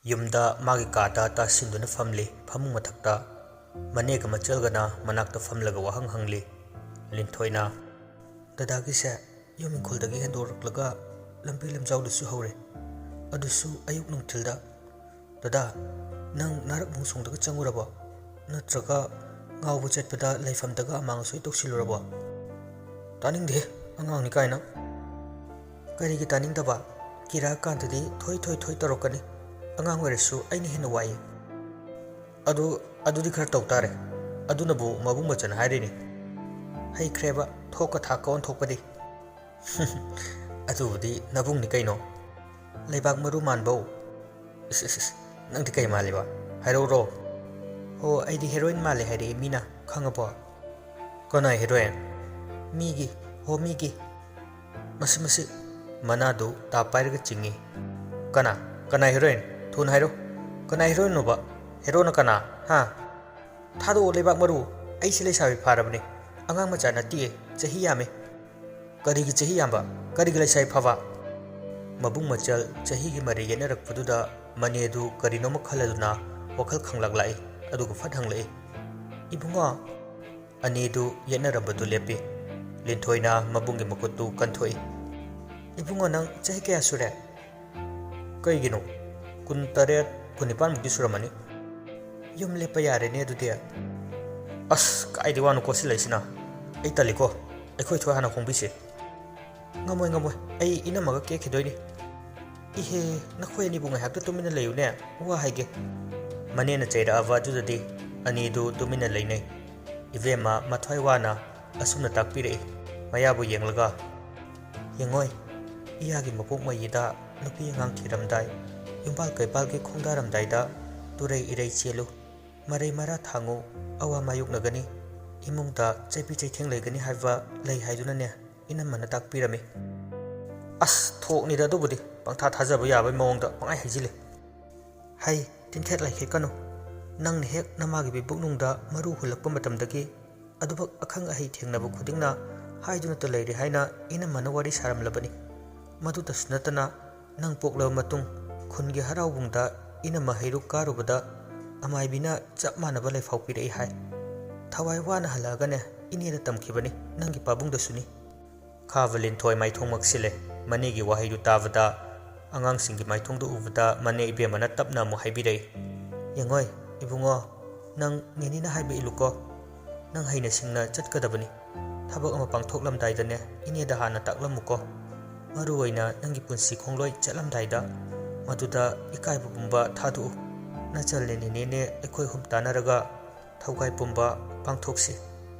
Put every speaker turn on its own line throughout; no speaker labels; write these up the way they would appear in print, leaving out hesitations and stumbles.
ꯌꯨꯝꯗ ꯃꯥꯒꯤ ꯀꯥꯗ ꯇꯥꯁꯤꯟꯗꯨꯅ ꯐꯝꯂꯤ ꯐꯃꯨꯡ ꯃꯊꯛꯇ ꯃꯅꯦꯒ ꯃꯆꯜꯒꯅ ꯃꯅꯥꯛꯇ ꯐꯝꯂꯒ ꯋꯥꯍꯪ ꯍꯪꯂꯤ ꯂꯤꯟꯊꯣꯏꯅ ꯗꯗꯥꯒꯤꯁꯦ ꯌꯨꯝ ꯏꯪꯈꯣꯜꯗꯒꯤ ꯍꯦꯟꯗꯣꯔꯛꯂꯒ ꯂꯝꯕꯤ ꯂꯝꯖꯥꯎꯗꯁꯨ ꯍꯧꯔꯦ ꯑꯗꯨꯁꯨ ꯑꯌꯨꯛ ꯅꯨꯡꯊꯤꯜꯗ ꯗꯗꯥ ꯅꯪ ꯅꯥꯔꯛ ꯃꯣꯡꯁꯣꯡꯗꯒ ꯆꯪꯉꯨꯔꯕꯣ ꯅꯠꯇ꯭ꯔꯒ ꯉꯥꯎꯕ ꯆꯠꯄꯗ ꯂꯩꯐꯝꯗꯒ ꯑꯃꯥꯡ ꯑꯁꯣꯏ ꯇꯧꯁꯤꯜꯂꯨꯔꯕꯣ ꯇꯥꯅꯤꯡꯗꯦ ꯑꯉꯥꯡꯅꯤ ꯀꯥꯏꯅ ꯀꯔꯤꯒꯤ ꯇꯥꯅꯤꯡꯗꯕ ꯀꯤꯔꯛꯑꯀꯥꯟꯗꯗꯤ ꯊꯣꯏ ꯊꯣꯏ ꯊꯣꯏ ꯇꯧꯔꯛꯀꯅꯤ ꯑꯉꯥꯡ ꯑꯣꯏꯔꯁꯨ ꯑꯩꯅ ꯍꯦꯟꯅ ꯋꯥꯏꯌꯦ ꯑꯗꯨꯗꯤ ꯈꯔ ꯇꯧ ꯇꯥꯔꯦ ꯑꯗꯨꯅꯕꯨ ꯃꯕꯨꯡ ꯃꯆꯟ ꯍꯥꯏꯔꯤꯅꯤ ꯍꯩꯈ꯭ꯔꯦꯕ ꯊꯣꯛꯀ ꯊꯥꯛꯀ ꯑꯣꯟꯊꯣꯛꯄꯗꯤ ꯑꯗꯨꯕꯨꯗꯤ ꯅꯕꯨꯡꯅꯤ ꯀꯩꯅꯣ ꯂꯩꯕꯥꯛ ꯃꯔꯨ ꯃꯥꯟꯕꯧ ꯏꯁ ꯅꯪꯗꯤ ꯀꯩ ꯃꯥꯜꯂꯤꯕ ꯍꯥꯏꯔꯧꯔꯣ ꯍꯣ ꯑꯩꯗꯤ ꯍꯦꯔꯣꯏꯟ ꯃꯥꯜꯂꯦ ꯍꯥꯏꯔꯛꯑꯦ ꯃꯤꯅ ꯈꯪꯉꯕꯣ ꯀꯅꯥ ꯍꯦꯔꯣꯏꯟ ꯃꯤꯒꯤ ꯃꯁꯤ ꯃꯅꯥꯗꯨ ꯇꯥ ꯄꯥꯏꯔꯒ ꯆꯤꯡꯉꯤ ꯀꯅꯥ ꯍꯦꯔꯣꯏꯟ ꯊꯨꯅ ꯍꯥꯏꯔꯣ ꯀꯅꯥ ꯍꯦꯔꯣꯏꯟꯅꯣꯕ ꯍꯦꯔꯣꯅ ꯀꯅꯥ ꯍꯥ ꯊꯥꯗꯣꯛꯑꯣ ꯂꯩꯕꯥꯛ ꯃꯔꯨ ꯑꯩꯁꯦ ꯂꯩꯁꯥꯕꯤ ꯐꯥꯔꯕꯅꯤ ꯑꯉꯥꯡ ꯃꯆꯥ ꯅꯠꯇꯤꯌꯦ ꯆꯍꯤ ꯌꯥꯝꯃꯦ ꯀꯔꯤꯒꯤ ꯆꯍꯤ ꯌꯥꯝꯕ ꯀꯔꯤꯒꯤ ꯂꯩꯁꯥꯕꯤ ꯐꯕ ꯃꯕꯨꯡ ꯃꯆꯜ ꯆꯍꯤꯒꯤ ꯃꯔꯤ ꯌꯦꯠꯅꯔꯛꯄꯗꯨꯗ ꯃꯅꯦꯗꯨ ꯀꯔꯤꯅꯣꯃ ꯈꯜꯂꯗꯨꯅ ꯋꯥꯈꯜ ꯈꯪꯂꯛꯂꯛꯏ ꯑꯗꯨꯒ ꯐꯠ ꯍꯪꯂꯛꯏ ꯏꯕꯨꯡꯉꯣ ꯑꯅꯤꯗꯨ ꯌꯦꯠꯅꯔꯝꯕꯗꯨ ꯂꯦꯞꯄꯤ ꯂꯤꯟꯊꯣꯏꯅ ꯃꯕꯨꯡꯒꯤ ꯃꯈꯨꯠꯇꯨ ꯀꯟꯊꯣꯛꯏ ꯏꯕꯨꯡꯉꯣ ꯅꯪ ꯆꯍꯤ ꯀꯌꯥ ꯁꯨꯔꯦ ꯀꯩꯒꯤꯅꯣ 18 19 ꯃꯨꯛꯇꯤ ꯁꯨꯔꯝꯃꯅꯤ ꯌꯨꯝ ꯂꯦꯞꯄ ꯌꯥꯔꯦꯅꯦ ꯑꯗꯨꯗꯤ ꯑꯁ ꯀꯥꯏꯗꯤ ꯋꯥꯅꯣ ꯀꯣꯠꯁꯤꯜꯂꯛꯏꯁꯤꯅ ꯑꯩ ꯇꯜꯂꯤꯀꯣ ꯑꯩꯈꯣꯏ ꯊꯣꯏ ꯍꯥꯟꯅ ꯍꯣꯡꯕꯤꯁꯤ ꯉꯝꯃꯣꯏ ꯑꯩ ꯏꯅꯝꯃꯒ ꯀꯦꯈꯤꯗꯣꯏꯅꯤ ꯏꯍꯦ ꯅꯈꯣꯏ ꯑꯅꯤꯕꯨ ꯉꯥꯏꯍꯥꯛꯇ ꯇꯨꯃꯤꯟꯅ ꯂꯩꯌꯨꯅꯦ ꯋꯥ ꯍꯥꯏꯒꯦ ꯃꯅꯦꯅ ꯆꯩꯔꯛꯑꯕ ꯑꯗꯨꯗꯗꯤ ꯑꯅꯤꯗꯨ ꯇꯨꯃꯤꯟꯅ ꯂꯩꯅꯩ ꯏꯕꯦꯝꯃ ꯃꯊ꯭ꯋꯥꯏ ꯋꯥꯅ ꯑꯁꯨꯝꯅ ꯇꯥꯛꯄꯤꯔꯛꯏ ꯃꯌꯥꯕꯨ ꯌꯦꯡꯂꯒ ꯌꯦꯡꯉꯣꯏ ꯏꯌꯥꯒꯤ ꯃꯄꯣꯛ ꯃꯩꯌꯤꯗ ꯅꯨꯄꯤ ꯑꯉꯥꯡ ꯊꯤꯔꯝꯗꯥꯏ ꯌꯨꯝꯕꯥꯜ ꯀꯩꯕꯥꯜꯒꯤ ꯈꯣꯡꯗꯥꯔꯝꯗꯥꯏꯗ ꯇꯨꯔꯩ ꯏꯔꯩ ꯆꯦꯜꯂꯨ ꯃꯔꯩ ꯃꯔꯥ ꯊꯥꯡꯉꯨ ꯑꯋꯥ ꯃꯥꯌꯣꯛꯅꯒꯅꯤ ꯏꯃꯨꯡꯗ ꯆꯩꯄꯤ ꯆꯩꯊꯦꯡ ꯂꯩꯒꯅꯤ ꯍꯥꯏꯕ ꯂꯩ ꯍꯥꯏꯗꯨꯅꯅꯦ ꯏꯅꯝꯃꯅ ꯇꯥꯛꯄꯤꯔꯝꯃꯤ ꯑꯁ ꯊꯣꯛꯅꯤꯗ ꯑꯗꯨꯕꯨꯗꯤ ꯄꯪꯊꯥ ꯊꯥꯖꯕ ꯌꯥꯕꯩ ꯃꯑꯣꯡꯗ ꯄꯪꯍꯥꯏ ꯍꯩꯖꯤꯜꯂꯤ ꯍꯩ ꯇꯤꯟꯊꯦꯠ ꯂꯩꯈꯤꯀꯅꯨ ꯅꯪꯅ ꯍꯦꯛ ꯅꯃꯥꯒꯤ ꯕꯤꯕꯨꯛꯅꯨꯡꯗ ꯃꯔꯨ ꯍꯨꯜꯂꯛꯄ ꯃꯇꯝꯗꯒꯤ ꯑꯗꯨꯕꯛ ꯑꯈꯪ ꯑꯍꯩ ꯊꯦꯡꯅꯕ ꯈꯨꯗꯤꯡꯅ ꯍꯥꯏꯗꯨꯅꯇ ꯂꯩꯔꯦ ꯍꯥꯏꯅ ꯏꯅꯝꯃꯅ ꯋꯥꯔꯤ ꯁꯥꯔꯝꯂꯕꯅꯤ ꯃꯗꯨꯇꯁꯨ ꯅꯠꯇꯅ ꯅꯪ ꯄꯣꯛꯂꯕ ꯃꯇꯨꯡ ꯈꯨꯟꯒꯤ ꯍꯔꯥꯎꯕꯨꯡꯗ ꯏꯅꯝꯃ ꯍꯩꯔꯨꯛ ꯀꯥꯔꯨꯕꯗ ꯑꯃꯥꯏꯕꯤꯅ ꯆꯞ ꯃꯥꯟꯅꯕ ꯂꯩꯐꯥꯎ ꯄꯤꯔꯛꯏ ꯍꯥꯏ ꯊꯋꯥꯏ ꯋꯥꯅ ꯍꯜꯂꯛꯑꯒꯅꯦ ꯏꯅꯦꯗ ꯇꯝꯈꯤꯕꯅꯤ ꯅꯪꯒꯤ ꯄꯥꯕꯨꯡꯗꯁꯨꯅꯤ ꯈꯥꯕ ꯂꯤꯟꯊꯣꯏ ꯃꯥꯏꯊꯣꯡ ꯃꯛꯁꯤꯜꯂꯦ ꯃꯅꯦꯒꯤ ꯋꯥꯍꯩꯗꯨ ꯇꯥꯕꯗ ꯑꯉꯥꯡꯁꯤꯡꯒꯤ ꯃꯥꯏꯊꯣꯡꯗꯨ ꯎꯕꯗ ꯃꯅꯦ ꯏꯕꯦꯝꯃꯅ ꯇꯞꯅ ꯑꯃꯨꯛ ꯍꯥꯏꯕꯤꯔꯛꯏ ꯌꯦꯡꯉꯣꯏ ꯏꯕꯨꯡꯉꯣ ꯅꯪ ꯅꯦꯅꯤꯅ ꯍꯥꯏꯕ ꯏꯜꯂꯨꯀꯣ ꯅꯪ ꯍꯩꯅ ꯁꯤꯡꯅ ꯆꯠꯀꯗꯕꯅꯤ ꯊꯕꯛ ꯑꯃ ꯄꯥꯡꯊꯣꯛꯂꯝꯗꯥꯏꯗꯅꯦ ꯏꯅꯦꯗ ꯍꯥꯟꯅ ꯇꯥꯛꯂꯝꯃꯨꯀꯣ ꯃꯔꯨ ꯑꯣꯏꯅ ꯅꯪꯒꯤ ꯄꯨꯟꯁꯤ ꯈꯣꯡꯂꯣꯏ ꯆꯠꯂꯝꯗꯥꯏꯗ ꯃꯗꯨꯗ ꯏꯀꯥꯏꯕ ꯄꯨꯝꯕ ꯊꯥꯗꯣꯛꯎ ꯅꯆꯜꯅꯦ ꯅꯦꯅꯦꯅꯦ ꯑꯩꯈꯣꯏ ꯑꯍꯨꯝ ꯇꯥꯟꯅꯔꯒ ꯊꯧꯒꯥꯏ ꯄꯨꯝꯕ ꯄꯥꯡꯊꯣꯛꯁꯤ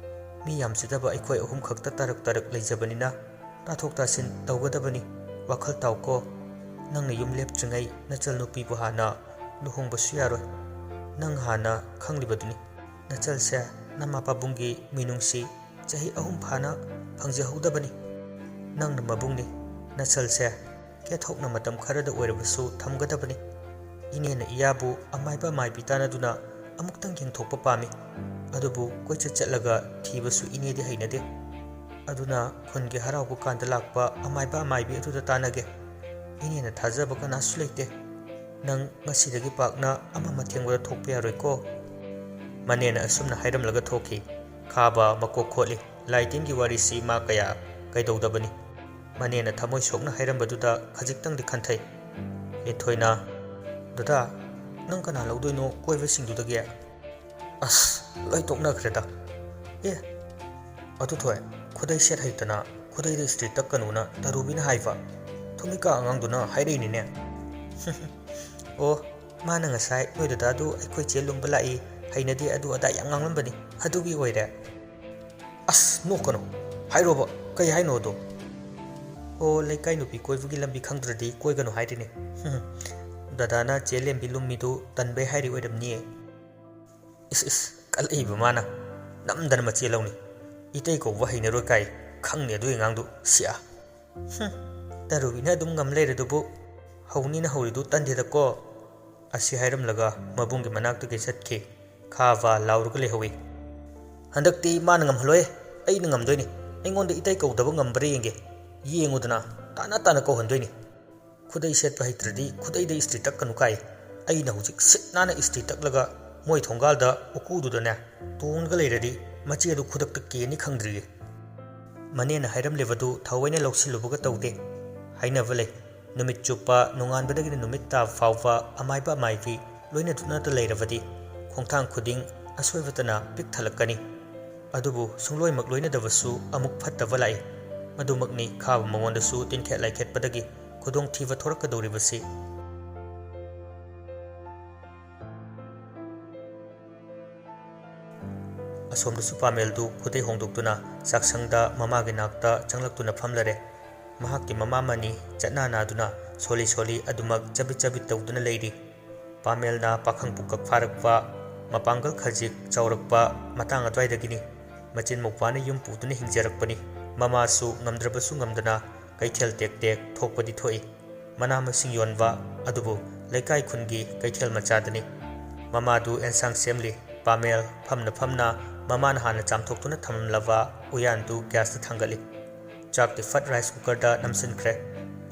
ꯃꯤ ꯌꯥꯝꯖꯗꯕ ꯑꯩꯈꯣꯏ ꯑꯍꯨꯝ ꯈꯛꯇ ꯇꯔꯛ ꯂꯩꯖꯕꯅꯤꯅ ꯇꯥꯊꯣꯛ ꯇꯥꯁꯤꯟ ꯇꯧꯒꯗꯕꯅꯤ ꯋꯥꯈꯜ ꯇꯥꯎꯀꯣ ꯅꯪꯅ ꯌꯨꯝ ꯂꯦꯞꯇ꯭ꯔꯤꯉꯩ ꯅꯆꯜ ꯅꯨꯄꯤꯕꯨ ꯍꯥꯟꯅ ꯂꯨꯍꯣꯡꯕꯁꯨ ꯌꯥꯔꯣꯏ ꯅꯪ ꯍꯥꯟꯅ ꯈꯪꯂꯤꯕꯗꯨꯅꯤ ꯅꯆꯜꯁꯦ ꯅꯃꯥ ꯄꯥꯕꯨꯡꯒꯤ ꯃꯤꯅꯨꯡꯁꯤ ꯆꯍꯤ 3 ꯐꯥꯅ ꯐꯪꯖꯍꯧꯗꯕꯅꯤ ꯅꯪꯅ ꯃꯕꯨꯡꯅꯤ ꯅꯆꯜꯁꯦ ꯀꯦꯊꯣꯛꯅ ꯃꯇꯝ ꯈꯔꯗ ꯑꯣꯏꯔꯕꯁꯨ ꯊꯝꯒꯗꯕꯅꯤ ꯏꯅꯦꯅ ꯏꯌꯥꯕꯨ ꯑꯃꯥꯏꯕ ꯑꯃꯥꯏꯕꯤ ꯇꯥꯟꯅꯗꯨꯅ ꯑꯃꯨꯛꯇꯪ ꯌꯦꯡꯊꯣꯛꯄ ꯄꯥꯝꯃꯤ ꯑꯗꯨꯕꯨ ꯀꯣꯏꯆꯠ ꯆꯠꯂꯒ ꯊꯤꯕꯁꯨ ꯏꯅꯦꯗꯤ ꯍꯩꯅꯗꯦ ꯑꯗꯨꯅ ꯈꯨꯟꯒꯤ ꯍꯔꯥꯎꯕ ꯀꯥꯟꯗ ꯂꯥꯛꯄ ꯑꯃꯥꯏꯕ ꯑꯃꯥꯏꯕꯤ ꯑꯗꯨꯗ ꯇꯥꯟꯅꯒꯦ ꯏꯅꯦꯅ ꯊꯥꯖꯕ ꯀꯅꯥꯁꯨ ꯂꯩꯇꯦ ꯅꯪ ꯉꯁꯤꯗꯒꯤ ꯄꯥꯛꯅ ꯑꯃ ꯃꯊꯦꯡꯕꯗ ꯊꯣꯛꯄ ꯌꯥꯔꯣꯏꯀꯣ ꯃꯅꯦꯅ ꯑꯁꯨꯝꯅ ꯍꯥꯏꯔꯝꯂꯒ ꯊꯣꯛꯈꯤ ꯈꯥꯕ ꯃꯀꯣꯛ ꯈꯣꯠꯂꯤ ꯂꯥꯏꯇꯤꯟꯒꯤ ꯋꯥꯔꯤꯁꯤ ꯃꯥ ꯀꯌꯥ ꯀꯩꯗꯧꯗꯕꯅꯤ ꯃꯅꯦꯅ ꯊꯃꯣꯏ ꯁꯣꯛꯅ ꯍꯥꯏꯔꯝꯕꯗꯨꯗ ꯈꯖꯤꯛꯇꯪꯗꯤ ꯈꯟꯊꯩ ꯂꯤꯟꯊꯣꯏꯅ ꯗꯗꯥ ꯅꯪ ꯀꯅꯥ ꯂꯧꯗꯣꯏꯅꯣ ꯀꯣꯏꯕꯁꯤꯡꯗꯨꯗꯒꯤ ꯑꯁ ꯂꯣꯏ ꯇꯣꯛꯅꯈ꯭ꯔꯦꯗ ꯑꯗꯨ ꯊꯣꯏ ꯈꯨꯗꯩ ꯁꯦꯠ ꯍꯩꯇꯅ ꯈꯨꯗꯩꯗ ꯏꯁꯇ꯭ꯔꯤ ꯇꯛꯀꯅꯨꯅ ꯇꯔꯨꯕꯤꯅ ꯍꯥꯏꯕ ꯊꯨꯝꯃꯤꯀꯥ ꯑꯉꯥꯡꯗꯨꯅ ꯍꯥꯏꯔꯛꯏꯅꯤꯅꯦ ꯑꯣ ꯃꯥꯅ ꯉꯁꯥꯏ ꯅꯣꯏ ꯗꯗꯥꯗꯨ ꯑꯩꯈꯣꯏ ꯆꯦ ꯂꯨꯝꯕ ꯂꯥꯛꯏ ꯍꯩꯅꯗꯦ ꯑꯗꯨ ꯑꯗꯥ ꯌꯥꯝ ꯉꯥꯡꯂꯝꯕꯅꯤ ꯑꯗꯨꯒꯤ ꯑꯣꯏꯔꯦ ꯑꯁ ꯅꯣꯛꯀꯅꯨ ꯍꯥꯏꯔꯣꯕ ꯀꯩ ꯍꯥꯏꯅꯣ ꯑꯗꯣ ꯑꯣ ꯂꯩꯀꯥꯏ ꯅꯨꯄꯤ ꯀꯣꯏꯕꯒꯤ ꯂꯝꯕꯤ ꯈꯪꯗ꯭ꯔꯗꯤ ꯀꯣꯏꯒꯅꯨ ꯍꯥꯏꯔꯤꯅꯦ ꯗꯗꯥꯅ ꯆꯦ ꯂꯦꯝꯕꯤ ꯂꯨꯝꯃꯤꯗꯨ ꯇꯟꯕꯩ ꯍꯥꯏꯔꯤ ꯑꯣꯏꯔꯝꯅꯤꯌꯦ ꯏꯁ ꯀꯜꯂꯛꯏꯕ ꯃꯥꯅ ꯅꯝꯗꯅ ꯃꯆꯦ ꯂꯧꯅꯤ ꯏꯇꯩ ꯀꯧꯕ ꯍꯩꯅꯔꯣꯏ ꯀꯥꯏ ꯈꯪꯅꯤ ꯑꯗꯨꯒꯤ ꯑꯉꯥꯡꯗꯨ ꯁꯤꯌꯥ ꯇꯔꯨꯕꯤꯅ ꯑꯗꯨꯝ ꯉꯝ ꯂꯩꯔꯗꯨꯕꯨ ꯍꯧꯅꯤꯅ ꯍꯧꯔꯤꯗꯨ ꯇꯟꯗꯦꯗꯀꯣ ꯑꯁꯤ ꯍꯥꯏꯔꯝꯂꯒ ꯃꯕꯨꯡꯒꯤ ꯃꯅꯥꯛꯇꯒꯤ ꯆꯠꯈꯤ ꯈꯥꯕ ꯂꯥꯎꯔꯒ ꯂꯩꯍꯧꯏ ꯍꯟꯗꯛꯇꯤ ꯃꯥꯅ ꯉꯝꯍꯜꯂꯣꯏ ꯑꯩꯅ ꯉꯝꯗꯣꯏꯅꯤ ꯑꯩꯉꯣꯟꯗ ꯏꯇꯩ ꯀꯧꯗꯕ ꯉꯝꯕ꯭ꯔꯥ ꯌꯦꯡꯒꯦ ꯌꯦꯡꯉꯨꯗꯅ ꯇꯥꯅ ꯀꯧꯍꯟꯗꯣꯏꯅꯤ ꯈꯨꯗꯩ ꯁꯦꯠꯄ ꯍꯩꯇ꯭ꯔꯗꯤ ꯈꯨꯗꯩꯗ ꯏꯁꯇ꯭ꯔꯤ ꯇꯛꯀꯅꯨ ꯀꯥꯏ ꯑꯩꯅ ꯍꯧꯖꯤꯛ ꯁꯤꯠ ꯅꯥꯟꯅ ꯏꯁꯇꯤ ꯇꯛꯂꯒ ꯃꯣꯏ ꯊꯣꯡꯒꯥꯜꯗ ꯎꯀꯨꯗꯨꯗꯅꯦ ꯇꯣꯡꯂꯒ ꯂꯩꯔꯗꯤ ꯃꯆꯦꯗꯨ ꯈꯨꯗꯛꯇ ꯀꯦꯅꯤ ꯈꯪꯗ꯭ꯔꯤꯌꯦ ꯃꯅꯦꯅ ꯍꯥꯏꯔꯝꯂꯤꯕꯗꯨ ꯊꯑꯣꯏꯅ ꯂꯧꯁꯤꯜꯂꯨꯕꯒ ꯇꯧꯗꯦ ꯍꯥꯏꯅꯕ ꯂꯩ ꯅꯨꯃꯤꯠ ꯆꯨꯞꯄ ꯅꯣꯡꯉꯥꯟꯕꯗꯒꯤꯅ ꯅꯨꯃꯤꯠ ꯇꯥꯕ ꯐꯥꯎꯕ ꯑꯃꯥꯏꯕ ꯑꯃꯥꯏꯕꯤ ꯂꯣꯏꯅꯗꯨꯅꯇ ꯂꯩꯔꯕꯗꯤ ꯈꯣꯡꯊꯥꯡ ꯈꯨꯗꯤꯡ ꯑꯁꯣꯏꯕꯇꯅ ꯄꯤꯛ ꯊꯜꯂꯛꯀꯅꯤ ꯑꯗꯨꯕꯨ ꯁꯨꯡꯂꯣꯏꯃꯛ ꯂꯣꯏꯅꯗꯕꯁꯨ ꯑꯃꯨꯛ ꯐꯠꯇꯕ ꯂꯥꯛꯏ ꯃꯗꯨꯃꯛꯅꯤ ꯈꯥꯕ ꯃꯉꯣꯟꯗꯁꯨ ꯇꯤꯟꯈꯦꯠ ꯂꯥꯏꯈꯦꯠꯄꯗꯒꯤ ꯈꯨꯗꯣꯡꯊꯤꯕ ꯊꯣꯔꯛꯀꯗꯧꯔꯤꯕꯁꯤ ꯑꯁꯣꯝꯗꯁꯨ ꯄꯥꯃꯦꯜꯗꯨ ꯈꯨꯗꯩ ꯍꯣꯡꯗꯣꯛꯇꯨꯅ ꯆꯥꯛꯁꯪꯗ ꯃꯃꯥꯒꯤ ꯅꯥꯛꯇ ꯆꯪꯂꯛꯇꯨꯅ ꯐꯝꯂꯔꯦ ꯃꯍꯥꯛꯀꯤ ꯃꯃꯥ ꯃꯅꯤ ꯆꯠꯅ ꯅꯥꯗꯨꯅ ꯁꯣꯜꯂꯤ ꯁꯣꯜꯂꯤ ꯑꯗꯨꯃꯛ ꯆꯕꯤꯠ ꯆꯕꯤꯠ ꯇꯧꯗꯨꯅ ꯂꯩꯔꯤ ꯄꯥꯃꯦꯜꯅ ꯄꯥꯈꯪ ꯄꯨꯀꯛ ꯐꯥꯔꯛꯄ ꯃꯄꯥꯡꯒꯜ ꯈꯖꯤꯛ ꯆꯥꯎꯔꯛꯄ ꯃꯇꯥꯡ ꯑꯗꯨꯋꯥꯏꯗꯒꯤꯅꯤ ꯃꯆꯤꯟ ꯃꯧꯄꯥꯅ ꯌꯨꯝ ꯄꯨꯗꯨꯅ ꯍꯤꯡꯖꯔꯛꯄꯅꯤ ꯃꯃꯥꯁꯨ ꯉꯝꯗ꯭ꯔꯕꯁꯨ ꯉꯝꯗꯅ ꯀꯩꯊꯦꯜ ꯇꯦꯛ ꯇꯦꯛ ꯊꯣꯛꯄꯗꯤ ꯊꯣꯛꯏ ꯃꯅꯥ ꯃꯁꯤꯡ ꯌꯣꯟꯕ ꯑꯗꯨꯕꯨ ꯂꯩꯀꯥꯏ ꯈꯨꯟꯒꯤ ꯀꯩꯊꯦꯜ ꯃꯆꯥꯗꯅꯤ ꯃꯃꯥꯗꯨ ꯑꯦꯟꯁꯥꯡ ꯁꯦꯝꯂꯤ ꯄꯥꯃꯦꯜ ꯐꯝꯅ ꯐꯝꯅ ꯃꯃꯥꯅ ꯍꯥꯟꯅ ꯆꯥꯝꯊꯣꯛꯇꯨꯅ ꯊꯝꯂꯝꯂꯕ ꯎꯌꯥꯟꯗꯨ ꯒ꯭ꯌꯥꯁꯇ ꯊꯥꯡꯒꯠꯂꯤ ꯆꯥꯛꯇꯤ ꯐꯠ ꯔꯥꯏꯁ ꯀꯨꯀꯔꯗ ꯅꯝꯁꯤꯟꯈ꯭ꯔꯦ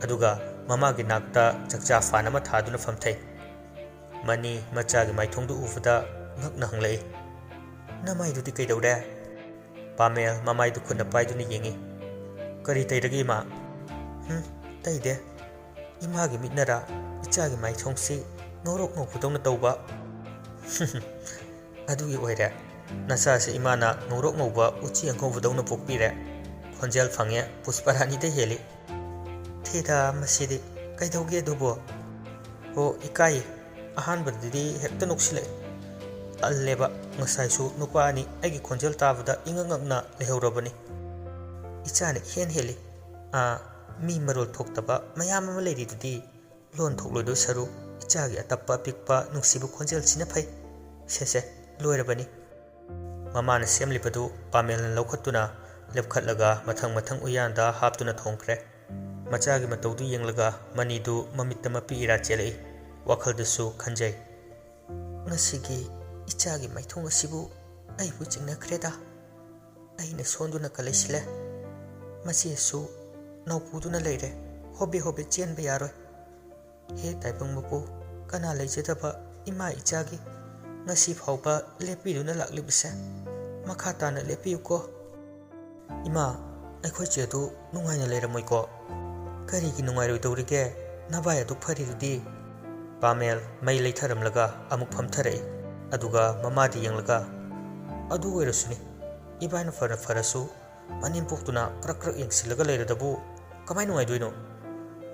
ꯑꯗꯨꯒ ꯃꯃꯥꯒꯤ ꯅꯥꯛꯇ ꯆꯥꯛꯆꯥ ꯐꯥꯟ ꯑꯃ ꯊꯥꯗꯨꯅ ꯐꯝꯊꯩ ꯃꯅꯤ ꯃꯆꯥꯒꯤ ꯃꯥꯏꯊꯣꯡꯗꯨ ꯎꯕꯗ ꯉꯛꯅ ꯍꯪꯂꯛꯏ ꯅꯃꯥꯏꯗꯨꯗꯤ ꯀꯩꯗꯧꯔꯦ ꯄꯥꯃꯦꯜ ꯃꯃꯥꯏꯗꯨ ꯈꯨꯠꯅ ꯄꯥꯏꯗꯨꯅ ꯌꯦꯡꯉꯤ ꯀꯔꯤ ꯇꯩꯔꯒꯦ ꯏꯃꯥ ꯇꯩꯗꯦ ꯏꯃꯥꯒꯤ ꯃꯤꯠꯅꯔꯥ ꯏꯆꯥꯒꯤ ꯃꯥꯏꯊꯣꯡꯁꯤ ꯉꯧꯔꯣꯛ ꯉꯧꯕꯗꯧꯅ ꯇꯧꯕ ꯑꯗꯨꯒꯤ ꯑꯣꯏꯔꯦ ꯅꯆꯥꯁꯤ ꯏꯃꯥꯅ ꯉꯧꯔꯣꯛ ꯉꯧꯕ ꯎꯆꯤ ꯑꯉꯧꯕꯗꯧꯅ ꯄꯣꯛꯄꯤꯔꯦ ꯈꯣꯟꯖꯦꯜ ꯐꯪꯉꯦ ꯄꯨꯁꯄꯔꯥꯅꯤꯗ ꯍꯦꯜꯂꯤ ꯊꯤꯗ ꯃꯁꯤꯗꯤ ꯀꯩꯗꯧꯒꯦ ꯑꯗꯨꯕꯨ ꯍꯣ ꯏꯀꯥꯏ ꯑꯍꯥꯟꯕꯗꯗꯤ ꯍꯦꯛꯇ ꯅꯣꯛꯁꯤꯜꯂꯛꯏ ꯇꯜꯂꯦꯕ ꯉꯁꯥꯏꯁꯨ ꯅꯨꯄꯥ ꯑꯅꯤ ꯑꯩꯒꯤ ꯈꯣꯟꯖꯦꯜ ꯇꯥꯕꯗ ꯏꯉꯛ ꯉꯛꯅ ꯂꯩꯍꯧꯔꯕꯅꯤ ꯏꯆꯥꯅ ꯏꯍꯦꯟ ꯍꯦꯜꯂꯤ ꯃꯤ ꯃꯔꯣꯜ ꯊꯣꯛꯇꯕ ꯃꯌꯥꯝ ꯑꯃ ꯂꯩꯔꯤꯗꯨꯗꯤ ꯂꯣꯟ ꯊꯣꯛꯂꯣꯏꯗꯣꯏ ꯁꯔꯨꯛ ꯏꯆꯥꯒꯤ ꯑꯇꯞꯄ ꯑꯄꯤꯛꯄ ꯅꯨꯡꯁꯤꯕ ꯈꯣꯟꯖꯦꯜꯁꯤꯅ ꯐꯩ ꯁꯦꯁꯦ ꯂꯣꯏꯔꯕꯅꯤ ꯃꯃꯥꯅ ꯁꯦꯝꯂꯤꯕꯗꯨ ꯄꯥꯃꯦꯜꯅ ꯂꯧꯈꯠꯇꯨꯅ ꯂꯦꯞꯈꯠꯂꯒ ꯃꯊꯪ ꯃꯊꯪ ꯎꯌꯥꯟꯗ ꯍꯥꯞꯇꯨꯅ ꯊꯣꯡꯈ꯭ꯔꯦ ꯃꯆꯥꯒꯤ ꯃꯇꯧꯗꯨ ꯌꯦꯡꯂꯒ ꯃꯅꯤꯗꯨ ꯃꯃꯤꯠꯇ ꯃꯄꯤ ꯏꯔꯥ ꯆꯦꯜꯂꯛꯏ ꯋꯥꯈꯜꯗꯁꯨ ꯈꯟꯖꯩ ꯉꯁꯤꯒꯤ ꯏꯆꯥꯒꯤ ꯃꯥꯏꯊꯣꯡ ꯑꯁꯤꯕꯨ ꯑꯩꯕꯨ ꯆꯤꯡꯅꯈ꯭ꯔꯦꯗ ꯑꯩꯅ ꯁꯣꯟꯗꯨꯅ ꯀꯂꯩꯁꯤꯜꯂꯦ ꯃꯆꯦꯁꯨ ꯅꯧꯄꯨꯗꯨꯅ ꯂꯩꯔꯦ ꯍꯣꯕꯦ ꯍꯣꯕꯦ ꯆꯦꯟꯕ ꯌꯥꯔꯣꯏ ꯍꯦ ꯇꯥꯏꯕꯪ ꯃꯄꯨ ꯀꯅꯥ ꯂꯩꯖꯗꯕ ꯏꯃꯥ ꯏꯆꯥꯒꯤ ngasi phauba lepiduna laklibse makha tana lepiyuko ima akhoi chedu nungaina leiramoiko karigi nungairoi tawrige nabai adu pharirudi pamel mai leitharamlaga amuk phamtharai aduga mamadi yenglaga adu oirasuni ibaina farasu manin poktuna krak krak yengsilaga leiradabu kamai nungaidoino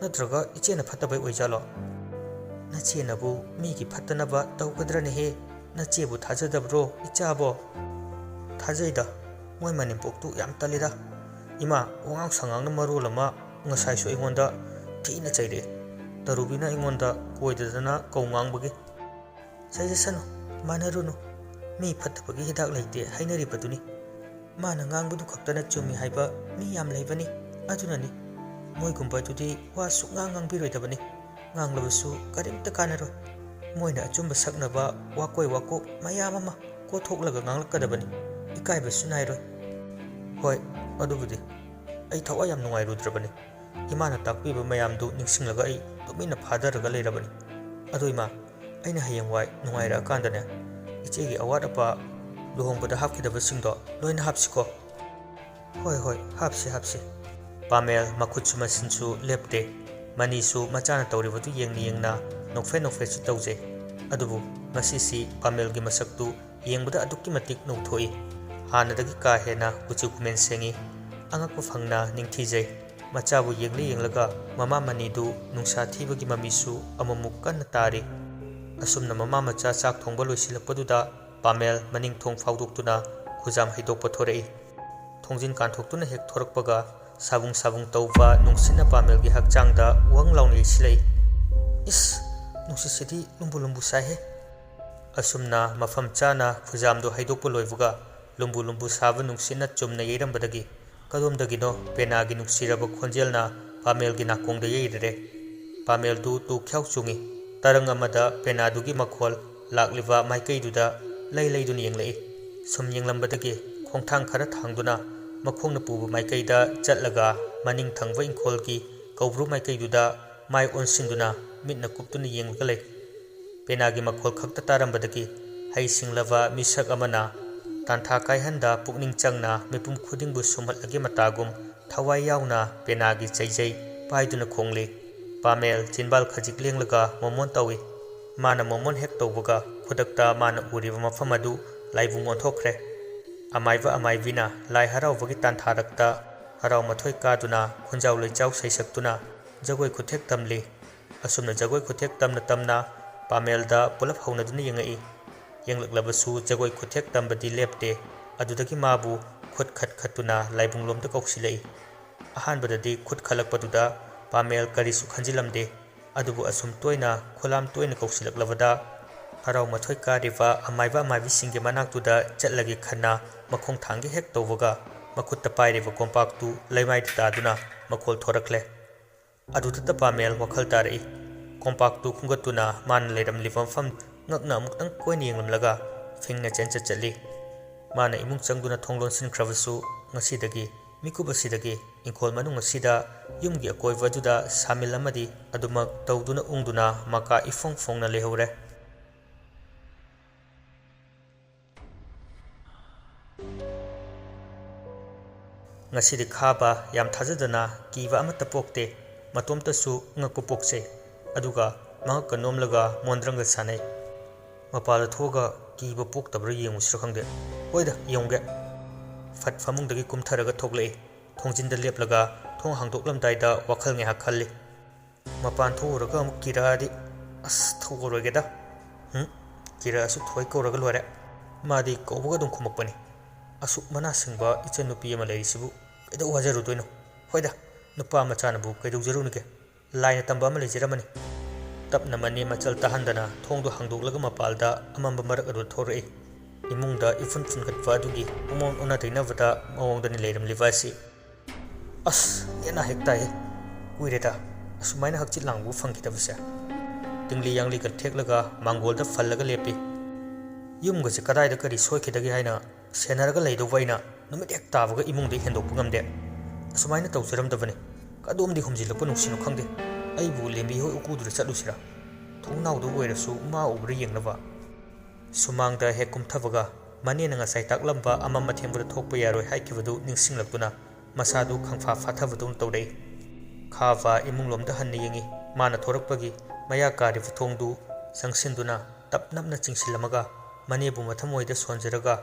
natraga ichena phatabai oijalo nachenabu migi phatanaba tawgadrane he nachebu thajadabro ichabo thajayda moi manipoktu yam talida ima wangang sangang marul ama ngasai so ingonda thina chaire tarubina ingonda koidadana kaungang bagi sajasano manarunu mi phatbagi hidak leite hainari baduni mana ngangbudu khaktana chumi haiba mi yam leibani adunani moi gumba tudi wa sungang biroidabani nganglabusu karimta kanaro moina achumba saknaba wakoi wako mayam ama kothoklaga nganglakadabani ikaibasu nairo hoi adubudi ai thawa yam nungai rudrabani imana takpiba mayamdu ningsinglaga ai tumina phadaraga leirabani adu ima aina hayengwai nungaira kandane ichegi awat apa luhongbada hapkidaba singdo loina hapsiko hoi hapsi pamel makhutsu masinsu lepte manisu machana tawribadu yengna nokfe su tawje adubu masisi pamel gi masaktu yengbada adukki matik nokthoi hanadagi ka hena kuchu kumen sengi angakpa phangna ningthijai machabu yenglaga mama manidu nungsa thibagi mamisu amamuk kan tari asumna mama macha chak thongba loisilakpaduda pamel maning thong phawdoktuna khujam haidokpa thorei thongjin kan thoktuna hek thorakpaga sabung tawba nungsina pamel gi hakchangda wang launi silai is nungsisidi lumbu sahe asumna mafam chana khujamdo haidokpa loibuga lumbu saba nungsina chumna yeirambadagi kadomdagino penagi nungsiraba khonjelna pamel gi nakongda yeirere pamel du tu khyau chungi tarang amada penadugi makhol lakliba maikeiduda leiduni yenglei sum yenglambadagi khongthang khara thangduna makhongna pubu maikeida chatlaga maning thangwa ingkholgi kawbru maikeiduda mai onsinduna mitna kuptuna yenglaga lei ꯄꯦꯅꯥꯒꯤ ꯃꯈꯣꯜ ꯈꯛꯇ ꯇꯥꯔꯝꯕꯗꯒꯤ ꯍꯩꯁꯤꯡꯂꯕ ꯃꯤꯁꯛ ꯑꯃꯅ ꯇꯥꯟꯊꯥ ꯀꯥꯏꯍꯟꯗ ꯄꯨꯛꯅꯤꯡ ꯆꯪꯅ ꯃꯤꯄꯨꯝ ꯈꯨꯗꯤꯡꯕꯨ ꯁꯨꯝꯍꯠꯂꯒꯦ ꯃꯇꯥꯒꯨꯝ ꯊꯋꯥꯏ ꯌꯥꯎꯅ ꯄꯦꯅꯥꯒꯤ ꯆꯩꯖꯩ ꯄꯥꯏꯗꯨꯅ ꯈꯣꯡꯂꯤ꯫ ꯄꯥꯃꯦꯜ ꯆꯤꯟꯕꯥꯜ ꯈꯖꯤꯛ ꯂꯦꯡꯂꯒ ꯃꯣꯃꯣꯟ ꯇꯧꯏ꯫ ꯃꯥꯅ ꯃꯣꯃꯣꯟ ꯍꯦꯛ ꯇꯧꯕꯒ ꯈꯨꯗꯛꯇ ꯃꯥꯅ ꯎꯔꯤꯕ ꯃꯐꯝ ꯑꯗꯨ ꯂꯥꯏꯕꯨꯡ ꯑꯣꯟꯊꯣꯛꯈ꯭ꯔꯦ꯫ ꯑꯃꯥꯏꯕ ꯑꯃꯥꯏꯕꯤꯅ ꯂꯥꯏ ꯍꯔꯥꯎꯕꯒꯤ ꯇꯥꯟꯊꯥꯔꯛꯇ ꯍꯔꯥꯎ ꯃꯊꯣꯏ ꯀꯥꯗꯨꯅ ꯈꯨꯟꯖꯥꯎ ꯂꯩꯆꯥꯎ ꯁꯩꯁꯛꯇꯨꯅ ꯖꯒꯣꯏ ꯈꯨꯠꯊꯦꯛ ꯇꯝꯂꯤ꯫ ꯑꯁꯨꯝꯅ ꯖꯒꯣꯏ ꯈꯨꯠꯊꯦꯛ ꯇꯝꯅ ꯇꯝꯅ ꯄꯥꯃꯦꯜꯗ ꯄꯨꯂꯞ ꯍꯧꯅꯗꯨꯅ ꯌꯦꯡꯉꯛꯏ꯫ ꯌꯦꯡꯂꯛꯂꯕꯁꯨ ꯖꯒꯣꯏ ꯈꯨꯠꯊꯦꯛ ꯇꯝꯕꯗꯤ ꯂꯦꯞꯇꯦ꯫ ꯑꯗꯨꯗꯒꯤ ꯃꯥꯕꯨ ꯈꯨꯠ ꯈꯠꯇꯨꯅ ꯂꯥꯏꯕꯨꯡꯂꯣꯝꯗ ꯀꯧꯁꯤꯜꯂꯛꯏ꯫ ꯑꯍꯥꯟꯕꯗꯗꯤ ꯈꯨꯠ ꯈꯜꯂꯛꯄꯗꯨꯗ ꯄꯥꯃꯦꯜ ꯀꯔꯤꯁꯨ ꯈꯟꯖꯤꯜꯂꯝꯗꯦ꯫ ꯑꯗꯨꯕꯨ ꯑꯁꯨꯝ ꯇꯣꯏꯅ ꯈꯨꯂꯥꯝ ꯇꯣꯏꯅ ꯀꯧꯁꯤꯜꯂꯛꯂꯕꯗ ꯍꯔꯥꯎ ꯃꯊꯣꯏ ꯀꯥꯔꯤꯕ ꯑꯃꯥꯏꯕ ꯑꯃꯥꯏꯕꯤꯁꯤꯡꯒꯤ ꯃꯅꯥꯛꯇꯨꯗ ꯆꯠꯂꯒꯦ ꯈꯟꯅ ꯃꯈꯣꯡ ꯊꯥꯡꯒꯦ ꯍꯦꯛ ꯇꯧꯕꯒ ꯃꯈꯨꯠꯇ ꯄꯥꯏꯔꯤꯕ ꯀꯣꯝꯄꯥꯛꯇꯨ ꯂꯩꯃꯥꯏꯗ ꯇꯥꯗꯨꯅ ꯃꯈꯣꯜ ꯊꯣꯔꯛꯂꯦ꯫ ꯑꯗꯨꯗꯇ ꯄꯥꯃꯦꯜ ꯋꯥꯈꯜ ꯇꯥꯔꯛꯏ꯫ ꯀꯣꯝꯄꯥꯛꯇꯨ ꯈꯨꯝꯒꯠꯇꯨꯅ ꯃꯥꯅ ꯂꯩꯔꯝꯂꯤꯕ ꯃꯐꯝ ꯉꯛꯅ ꯑꯃꯨꯛꯇꯪ ꯀꯣꯏꯅ ꯌꯦꯡꯂꯝꯂꯒ ꯐꯤꯡꯅ ꯆꯦꯟꯆꯠ ꯆꯠꯂꯤ꯫ ꯃꯥꯅ ꯏꯃꯨꯡ ꯆꯪꯗꯨꯅ ꯊꯣꯡ ꯂꯣꯟꯁꯤꯟꯈ꯭ꯔꯕꯁꯨ ꯉꯁꯤꯗꯒꯤ ꯃꯤꯀꯨꯞ ꯑꯁꯤꯗꯒꯤ ꯏꯪꯈꯣꯜ ꯃꯅꯨꯡ ꯑꯁꯤꯗ ꯌꯨꯝꯒꯤ ꯑꯀꯣꯏꯕ ꯑꯗꯨꯗ ꯁꯥꯃꯤꯜ ꯑꯃꯗꯤ ꯑꯗꯨꯃꯛ ꯇꯧꯗꯨꯅ ꯎꯪꯗꯨꯅ ꯃꯀꯥ ꯏꯐꯣꯡ ꯐꯣꯡꯅ ꯂꯩꯍꯧꯔꯦ꯫ ꯉꯁꯤꯗꯤ ꯈꯥꯕ ꯌꯥꯝ ꯊꯥꯖꯗꯅ ꯀꯤꯕ ꯑꯃꯠꯇ ꯄꯣꯛꯇꯦ꯫ ꯃꯇꯣꯝꯇꯁꯨ ꯉꯛꯄ ꯄꯣꯛꯆꯩ꯫ ꯑꯗꯨꯒ ꯃꯉꯛꯀ ꯅꯣꯝꯂꯒ ꯃꯣꯟꯗ꯭ꯔꯪꯒ ꯁꯥꯟꯅꯩ꯫ ꯃꯄꯥꯜꯗ ꯊꯣꯛꯑꯒ ꯀꯤꯕ ꯄꯣꯛꯇꯕ꯭ꯔꯥ ꯌꯦꯡꯉꯨꯁꯤꯔ ꯈꯪꯗꯦ꯫ ꯍꯣꯏꯗ ꯌꯦꯡꯉꯨꯒꯦ꯫ ꯐꯠ ꯐꯃꯨꯡꯗꯒꯤ ꯀꯨꯝꯊꯔꯒ ꯊꯣꯛꯂꯛꯏ꯫ ꯊꯣꯡꯖꯤꯟꯗ ꯂꯦꯞꯂꯒ ꯊꯣꯡ ꯍꯥꯡꯗꯣꯛꯂꯝꯗꯥꯏꯗ ꯋꯥꯈꯜ ꯉꯥꯏꯍꯥꯛ ꯈꯜꯂꯤ꯫ ꯃꯄꯥꯟ ꯊꯣꯛꯎꯔꯒ ꯑꯃꯨꯛ ꯀꯤꯔꯛꯑꯗꯤ ꯊꯣꯛꯑꯔꯣꯏꯒꯦꯗ꯫ ꯀꯤꯔꯛꯑꯁꯨ ꯊꯣꯏ ꯀꯧꯔꯒ ꯂꯣꯏꯔꯦ꯫ ꯃꯥꯗꯤ ꯀꯧꯕꯒ ꯑꯗꯨꯝ ꯈꯨꯝꯃꯛꯄꯅꯤ꯫ ꯑꯁꯨꯛ ꯃꯅꯥ ꯁꯤꯡꯕ ꯏꯆꯟꯅꯨꯄꯤ ꯑꯃ ꯂꯩꯔꯤꯁꯤꯕꯨ ꯀꯩꯗꯧ ꯋꯥꯖꯔꯨꯗꯣꯏꯅꯣ? ꯍꯣꯏꯗ ꯅꯨꯄꯥ ꯃꯆꯥꯅꯕꯨ ꯀꯩꯗꯧꯖꯔꯨꯅꯤꯒꯦ? ꯂꯥꯏꯅ ꯇꯝꯕ ꯑꯃ ꯂꯩꯖꯔꯝꯃꯅꯤ꯫ ꯇꯞꯅ ꯃꯅꯦ ꯃꯆꯜ ꯇꯥꯍꯟꯗꯅ ꯊꯣꯡꯗꯨ ꯍꯥꯡꯗꯣꯛꯂꯒ ꯃꯄꯥꯜꯗ ꯑꯃꯝꯕ ꯃꯔꯛ ꯑꯗꯨꯗ ꯊꯣꯔꯛꯏ꯫ ꯏꯃꯨꯡꯗ ꯏꯐꯨꯟ ꯐꯨꯟꯒꯠꯄ ꯑꯗꯨꯒꯤ ꯄꯨꯡꯑꯣꯟ ꯑꯣꯟꯅ ꯇꯩꯅꯕꯗ ꯃꯑꯣꯡꯗꯅꯤ ꯂꯩꯔꯝꯂꯤꯕ ꯑꯁꯤ꯫ ꯅꯦꯅꯥ ꯍꯦꯛ ꯇꯥꯏꯌꯦ꯫ ꯀꯨꯏꯔꯦꯗ ꯑꯁꯨꯃꯥꯏꯅ ꯍꯛꯆꯤꯠ ꯂꯥꯡꯕꯕꯨ ꯐꯪꯈꯤꯗꯕꯁꯦ꯫ ꯇꯤꯡꯂꯤ ꯌꯥꯡꯂꯤꯒ ꯊꯦꯛꯂꯒ ꯃꯥꯡꯒꯣꯜꯗ ꯐꯜꯂꯒ ꯂꯦꯞꯄꯤ꯫ ꯌꯨꯝꯒꯁꯦ ꯀꯗꯥꯏꯗ ꯀꯔꯤ ꯁꯣꯏꯈꯤꯗꯒꯦ ꯍꯥꯏꯅ ꯁꯦꯟꯅꯔꯒ ꯂꯩꯗꯧꯕ ꯑꯩꯅ ꯅꯨꯃꯤꯠ ꯍꯦꯛ ꯇꯥꯕꯒ ꯏꯃꯨꯡꯗ ꯍꯦꯟꯗꯣꯛꯄ ꯉꯝꯗꯦ꯫ ꯑꯁꯨꯃꯥꯏꯅ ꯇꯧꯖꯔꯝꯗꯕꯅꯤ꯫ ꯀꯗꯣꯝꯗꯤ ꯍꯨꯝꯖꯤꯜꯂꯛꯄ ꯅꯨꯡꯁꯤꯅꯣ ꯈꯪꯗꯦ꯫ ꯑꯩꯕꯨ ꯂꯦꯝꯕꯤ ꯍꯣꯏ ꯎꯀꯨꯗꯨꯗ ꯆꯠꯂꯨꯁꯤꯔꯥ? ꯊꯣꯡꯅꯥꯎꯗ ꯑꯣꯏꯔꯁꯨ ꯃꯥ ꯎꯕ꯭ꯔꯥ ꯌꯦꯡꯅꯕ꯫ ꯁꯨꯃꯥꯡꯗ ꯍꯦꯛ ꯀꯨꯝꯊꯕꯒ ꯃꯅꯦꯅ ꯉꯁꯥꯏ ꯇꯥꯛꯂꯝꯕ ꯑꯃꯝ ꯑꯊꯦꯡꯕꯗ ꯊꯣꯛꯄ ꯌꯥꯔꯣꯏ ꯍꯥꯏꯈꯤꯕꯗꯨ ꯅꯤꯡꯁꯤꯡꯂꯛꯇꯨꯅ ꯃꯁꯥꯗꯨ ꯈꯪꯐꯥ ꯐꯥꯊꯕꯗꯧꯅ ꯇꯧꯔꯛꯏ꯫ ꯈꯥꯕ ꯏꯃꯨꯡꯂꯣꯝꯗ ꯍꯟꯅ ꯌꯦꯡꯉꯤ꯫ ꯃꯥꯅ ꯊꯣꯔꯛꯄꯒꯤ ꯃꯌꯥ ꯀꯥꯔꯤꯕ ꯊꯣꯡꯗꯨ ꯆꯪꯁꯤꯟꯗꯨꯅ ꯇꯞꯅꯞꯅ ꯆꯤꯡꯁꯤꯜꯂꯝꯃꯒ ꯃꯅꯦꯕꯨ ꯃꯊꯃꯣꯏꯗ ꯁꯣꯟꯖꯔꯒ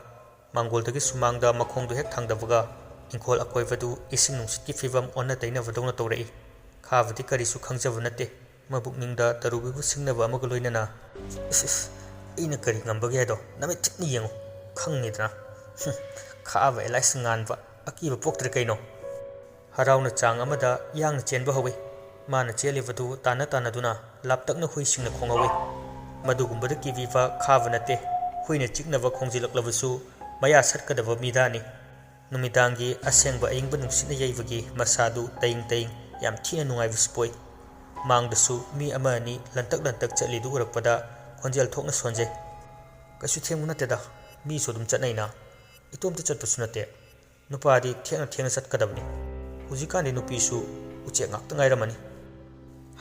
ꯃꯥꯡꯒꯣꯜꯗꯒꯤ ꯁꯨꯃꯥꯡꯗ ꯃꯈꯣꯡꯗꯨ ꯍꯦꯛ ꯊꯥꯡꯗꯕꯒ ꯏꯪꯈꯣꯜ ꯑꯀꯣꯏꯕꯗꯨ ꯏꯁꯤꯡ ꯅꯨꯡꯁꯤꯠꯀꯤ ꯐꯤꯚꯝ ꯑꯣꯟꯅ ꯇꯩꯅꯕꯗꯧꯅ ꯇꯧꯔꯛꯏ꯫ ꯈꯥꯕꯗꯤ ꯀꯔꯤꯁꯨ ꯈꯪꯖꯕ ꯅꯠꯇꯦ꯫ ꯃꯕꯨꯛꯅꯤꯡꯗ ꯇꯔꯨꯕꯤꯕꯨ ꯁꯤꯡꯅꯕ ꯑꯃꯒ ꯂꯣꯏꯅꯅ ꯑꯩꯅ ꯀꯔꯤ ꯉꯝꯕꯒꯦ ꯍꯥꯏꯗꯣ ꯅꯃꯤꯠ ꯊꯤꯠꯅ ꯌꯦꯡꯉꯨ ꯈꯪꯅꯤꯗꯅ꯫ ꯈꯥꯕ ꯑꯦꯂꯥꯏꯁ ꯉꯥꯟꯕ ꯑꯀꯤꯕ ꯄꯣꯛꯇ꯭ꯔꯦ ꯀꯩꯅꯣ꯫ ꯍꯔꯥꯎꯅ ꯆꯥꯡ ꯑꯃꯗ ꯌꯥꯡꯅ ꯆꯦꯟꯕ ꯍꯧꯏ꯫ ꯃꯥꯅ ꯆꯦꯜꯂꯤꯕꯗꯨ ꯇꯥꯟꯅ ꯇꯥꯟꯅꯗꯨꯅ ꯂꯥꯞꯇꯛꯅ ꯍꯨꯏꯁꯤꯡꯅ ꯈꯣꯡꯍꯧꯏ꯫ ꯃꯗꯨꯒꯨꯝꯕꯗ ꯀꯤꯕꯤꯕ ꯈꯥꯕ ꯅꯠꯇꯦ꯫ ꯍꯨꯏꯅ ꯆꯤꯛꯅꯕ ꯈꯣꯡꯖꯤꯜꯂꯛꯂꯕꯁꯨ ꯃꯌꯥ ꯁꯠꯀꯗꯕ ꯃꯤꯗꯥꯅꯤ꯫ ꯅꯨꯃꯤꯗꯥꯡꯒꯤ ꯑꯁꯦꯡꯕ ꯑꯏꯪꯕ ꯅꯨꯡꯁꯤꯠꯅ ꯌꯩꯕꯒꯤ ꯃꯁꯥꯗꯨ ꯇꯌꯤꯡ ꯇꯌꯤꯡ ꯌꯥꯝ ꯊꯤꯅ ꯅꯨꯡꯉꯥꯏꯕꯁꯨ ꯄꯣꯏ꯫ ꯃꯥꯡꯗꯁꯨ ꯃꯤ ꯑꯃ ꯑꯅꯤ ꯂꯟꯇꯛ ꯂꯟꯇꯛ ꯆꯠꯂꯤꯗꯨ ꯎꯔꯛꯄꯗ ꯈꯣꯟꯖꯦꯜ ꯊꯣꯛꯅ ꯁꯣꯟꯖꯩ꯫ ꯀꯩꯁꯨ ꯊꯦꯡꯕ ꯅꯠꯇꯦꯗ ꯃꯤꯁꯨ ꯑꯗꯨꯝ ꯆꯠꯅꯩꯅ꯫ ꯏꯇꯣꯝꯇ ꯆꯠꯄꯁꯨ ꯅꯠꯇꯦ꯫ ꯅꯨꯄꯥꯗꯤ ꯊꯦꯡꯅ ꯊꯦꯡꯅ ꯆꯠꯀꯗꯕꯅꯤ꯫ ꯍꯧꯖꯤꯛꯀꯥꯟꯗꯤ ꯅꯨꯄꯤꯁꯨ ꯎꯆꯦꯛ ꯉꯥꯛꯇ ꯉꯥꯏꯔꯝꯃꯅꯤ꯫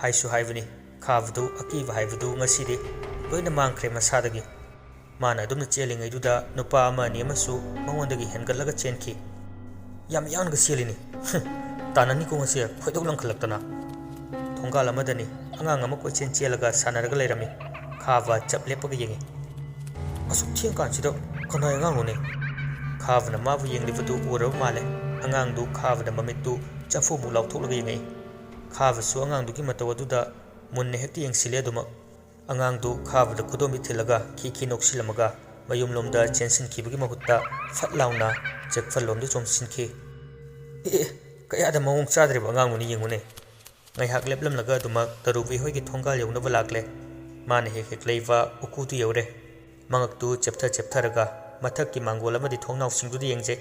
ꯍꯥꯏꯁꯨ ꯍꯥꯏꯕꯅꯤ ꯈꯥꯕꯗꯨ ꯑꯀꯤꯕ ꯍꯥꯏꯕꯗꯨ ꯉꯁꯤꯗꯤ ꯂꯣꯏꯅ ꯃꯥꯡꯈ꯭ꯔꯦ ꯃꯁꯥꯗꯒꯤ꯫ ꯃꯥꯅ ꯑꯗꯨꯝꯅ ꯆꯦꯜꯂꯤꯉꯩꯗꯨꯗ ꯅꯨꯄꯥ ꯑꯃ ꯑꯅꯤ ꯑꯃꯁꯨ ꯃꯉꯣꯟꯗꯒꯤ ꯍꯦꯟꯒꯠꯂꯒ ꯆꯦꯟꯈꯤ꯫ ꯌꯥꯝ ꯌꯥꯡꯅꯒ ꯆꯦꯜꯂꯤꯅꯤ꯫ ꯇꯥꯟꯅꯅꯤꯀꯣ ꯉꯁꯤ ꯈꯣꯏꯗꯧ ꯂꯪꯈꯠꯂꯛꯇꯅ꯫ ꯊꯣꯡꯒꯥꯜ ꯑꯃꯗꯅꯤ ꯑꯉꯥꯡ ꯑꯃ ꯀꯣꯏꯆꯦꯟ ꯆꯦꯜꯂꯒ ꯁꯥꯟꯅꯔꯒ ꯂꯩꯔꯝꯃꯤ꯫ ꯈꯥꯕ ꯆꯞ ꯂꯦꯞꯄꯒ ꯌꯦꯡꯉꯤ꯫ ꯑꯁꯨꯛ ꯊꯦꯡꯀꯥꯟꯁꯤꯗ ꯀꯅꯥꯏ ꯑꯉꯥꯡꯅꯣꯅꯦ? ꯈꯥꯕꯅ ꯃꯥꯕꯨ ꯌꯦꯡꯂꯤꯕꯗꯨ ꯎꯔꯕ ꯃꯥꯜꯂꯦ꯫ ꯑꯉꯥꯡꯗꯨ ꯈꯥꯕꯗ ꯃꯃꯤꯠꯇꯨ ꯆꯐꯨꯃꯨꯛ ꯂꯥꯎꯊꯣꯛꯂꯒ ꯌꯦꯡꯉꯛꯏ꯫ ꯈꯥꯕꯁꯨ ꯑꯉꯥꯡꯗꯨꯒꯤ ꯃꯇꯧ ꯑꯗꯨꯗ ꯃꯨꯟꯅ ꯍꯦꯛꯇ ꯌꯦꯡꯁꯤꯜꯂꯦ ꯑꯗꯨꯃꯛ꯫ ꯑꯉꯥꯡꯗꯨ ꯈꯥꯕꯗ ꯈꯨꯗꯣꯝꯕꯤ ꯊꯤꯜꯂꯒ ꯈꯤ ꯈꯤ ꯅꯣꯛꯁꯤꯜꯂꯝꯃꯒ ꯃꯌꯨꯝꯂꯣꯝꯗ ꯆꯦꯟꯁꯤꯟꯈꯤꯕꯒꯤ ꯃꯍꯨꯠꯇ ꯐꯠ ꯂꯥꯎꯅ ꯆꯦꯛꯐꯜꯂꯣꯝꯗ ꯆꯣꯡꯁꯤꯟꯈꯤ꯫ ꯀꯌꯥꯗ ꯃꯑꯣꯡ ꯆꯥꯗ꯭ꯔꯤꯕ ꯑꯉꯥꯡꯅꯣꯅꯤ ꯌꯦꯡꯉꯨꯅꯦ꯫ ꯉꯥꯏꯍꯥꯛ ꯂꯦꯞꯂꯝꯂꯒ ꯑꯗꯨꯃꯛ ꯇꯔꯨꯕꯤ ꯍꯣꯏꯒꯤ ꯊꯣꯡꯒꯥꯜ ꯌꯧꯅꯕ ꯂꯥꯛꯂꯦ꯫ ꯃꯥꯅ ꯍꯦꯛ ꯍꯦꯛ ꯂꯩꯕ ꯎꯀꯨꯗꯨ ꯌꯧꯔꯦ꯫ ꯃꯉꯛꯇꯨ ꯆꯦꯞꯊꯔꯒ ꯃꯊꯛꯀꯤ ꯃꯥꯡꯒꯣꯜ ꯑꯃꯗꯤ ꯊꯣꯡꯅꯥꯎꯁꯤꯡꯗꯨꯗ ꯌꯦꯡꯖꯩ꯫